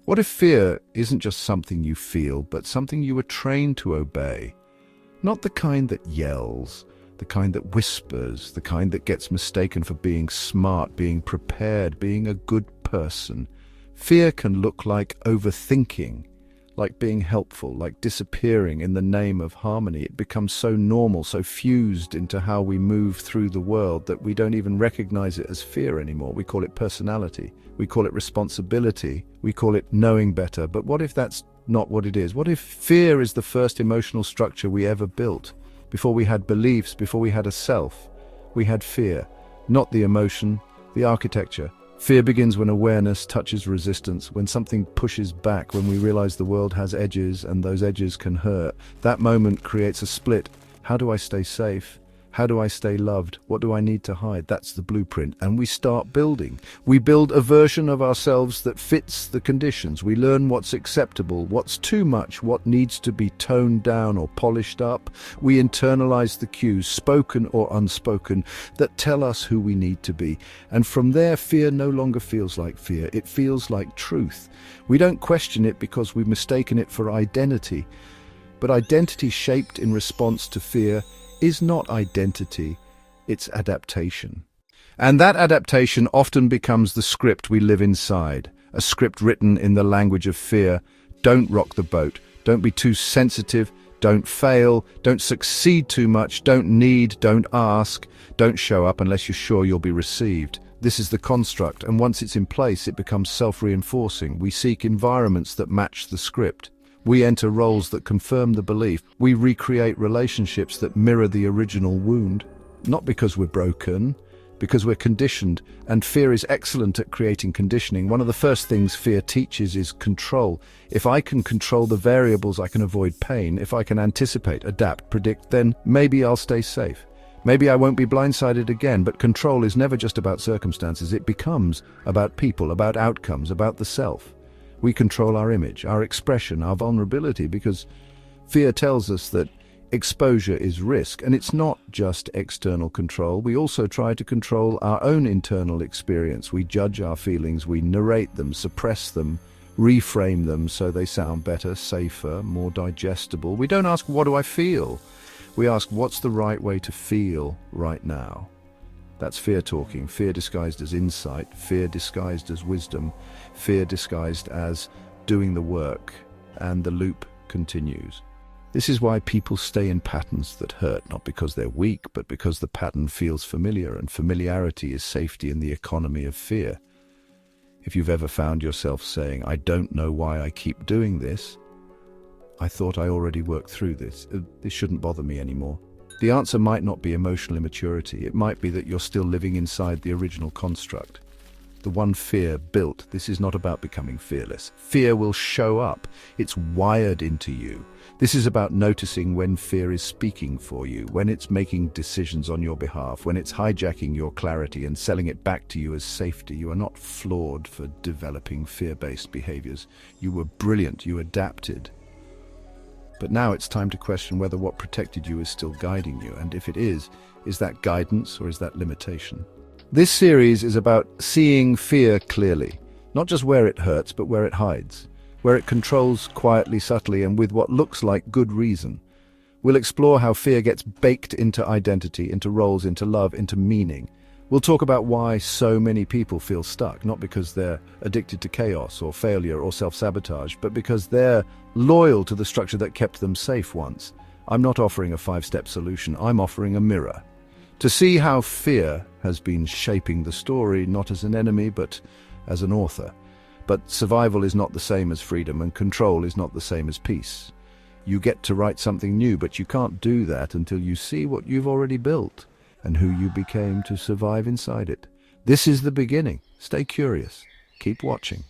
What if fear isn't just something you feel, but something you were trained to obey? Not the kind that yells, the kind that whispers, the kind that gets mistaken for being smart, being prepared, being a good person. Fear can look like overthinking, like being helpful, like disappearing in the name of harmony. It becomes so normal, so fused into how we move through the world that we don't even recognize it as fear anymore. We call it personality, we call it responsibility, we call it knowing better. But what if that's not what it is? What if fear is the first emotional structure we ever built? Before we had beliefs, before we had a self, we had fear, not the emotion, the architecture. Fear begins when awareness touches resistance, when something pushes back, when we realize the world has edges and those edges can hurt. That moment creates a split. How do I stay safe? How do I stay loved? What do I need to hide? That's the blueprint. And we start building. We build a version of ourselves that fits the conditions. We learn what's acceptable, what's too much, what needs to be toned down or polished up. We internalize the cues, spoken or unspoken, that tell us who we need to be. And from there, fear no longer feels like fear. It feels like truth. We don't question it because we've mistaken it for identity. But identity shaped in response to fear is not identity, it's adaptation. And that adaptation often becomes the script we live inside, a script written in the language of fear. Don't rock the boat, don't be too sensitive, don't fail, don't succeed too much, don't need, don't ask, don't show up unless you're sure you'll be received. This is the construct, and once it's in place, it becomes self-reinforcing. We seek environments that match the script. We enter roles that confirm the belief. We recreate relationships that mirror the original wound. Not because we're broken, because we're conditioned. And fear is excellent at creating conditioning. One of the first things fear teaches is control. If I can control the variables, I can avoid pain. If I can anticipate, adapt, predict, then maybe I'll stay safe. Maybe I won't be blindsided again. But control is never just about circumstances. It becomes about people, about outcomes, about the self. We control our image, our expression, our vulnerability, because fear tells us that exposure is risk. And it's not just external control. We also try to control our own internal experience. We judge our feelings, we narrate them, suppress them, reframe them so they sound better, safer, more digestible. We don't ask, what do I feel? We ask, what's the right way to feel right now? That's fear talking, fear disguised as insight, fear disguised as wisdom, fear disguised as doing the work, and the loop continues. This is why people stay in patterns that hurt, not because they're weak, but because the pattern feels familiar, and familiarity is safety in the economy of fear. If you've ever found yourself saying, I don't know why I keep doing this, I thought I already worked through this, this shouldn't bother me anymore. The answer might not be emotional immaturity. It might be that you're still living inside the original construct. The one fear built. This is not about becoming fearless. Fear will show up. It's wired into you. This is about noticing when fear is speaking for you, when it's making decisions on your behalf, when it's hijacking your clarity and selling it back to you as safety. You are not flawed for developing fear-based behaviors. You were brilliant. You adapted. But now it's time to question whether what protected you is still guiding you, and if it is that guidance or is that limitation? This series is about seeing fear clearly, not just where it hurts, but where it hides, where it controls quietly, subtly, and with what looks like good reason. We'll explore how fear gets baked into identity, into roles, into love, into meaning. We'll talk about why so many people feel stuck, not because they're addicted to chaos or failure or self-sabotage, but because they're loyal to the structure that kept them safe once. I'm not offering a 5-step solution, I'm offering a mirror. To see how fear has been shaping the story, not as an enemy, but as an author. But survival is not the same as freedom, and control is not the same as peace. You get to write something new, but you can't do that until you see what you've already built and who you became to survive inside it. This is the beginning. Stay curious. Keep watching.